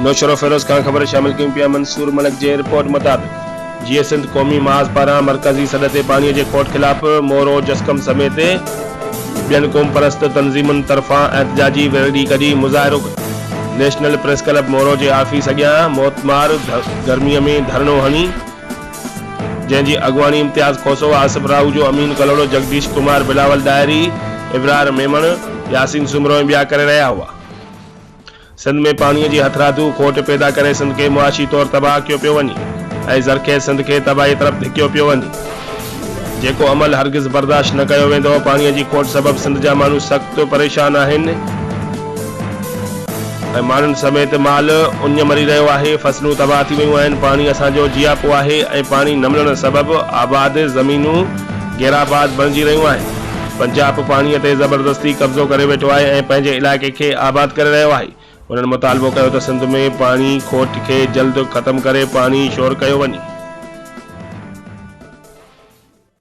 नौशरो फिरोज खान खबर शामिल कयूं पिया। मंसूर मलिक जे रिपोर्ट मुताबिक़ जीए सिंध क़ौमी महाज़ पारां मरकज़ी सॾ ते पाणीअ जे खोट ख़िलाफ़ मोरो जस्कम समेत ॿियनि क़ौम परस्त तंज़ीमुनि तरफ़ां एहतजाजी रैली कढी मुज़ाहिरो कयो। नेशनल प्रेस क्लब मोरो जे आफ़ीस अॻियां मोतमार गर्मीअ में धरनो हणी, जंहिंजी अॻुवानी इम्तियाज़ खोसो, आसिफ राहूजो, अमीन कलोड़ो, जगदीश कुमार, बिलावल डायरी, इब्रार मेमण, यासीन सुमरो ऐं ॿिया करे रहिया हुआ। सिंध में पाणीअ जी हथरादू खोट पैदा करे सिंध खे मुआशी तौर तबाह कयो पियो वञे ऐं ज़रख़ेज़ सिंध खे तबाही तरफ़ धिकियो पियो वञे, जेको अमल हरगिज़ बर्दाश्त न कयो वेंदो। पाणीअ जी खोट सबब सिंध जा माण्हू सख़्त परेशान आहिनि ऐं माण्हुनि समेत माल उञ मरी रहियो आहे। फसलूं तबाह थी वियूं आहिनि। पाणी असांजो जियापो आहे ऐं पाणी न मिलण सबब आबाद ज़मीनूं गैराबाद बणिजी रहियूं आहिनि। पंजाब पाणीअ ते ज़बरदस्ती कब्ज़ो करे वेठो आहे ऐं पंहिंजे इलाइक़े खे आबाद करे रहियो आहे। उन्हनि मुतालबो कयो त सिंध में पाणी खोट खे जल्द ख़त्म करे पाणी शोर कयो वञे।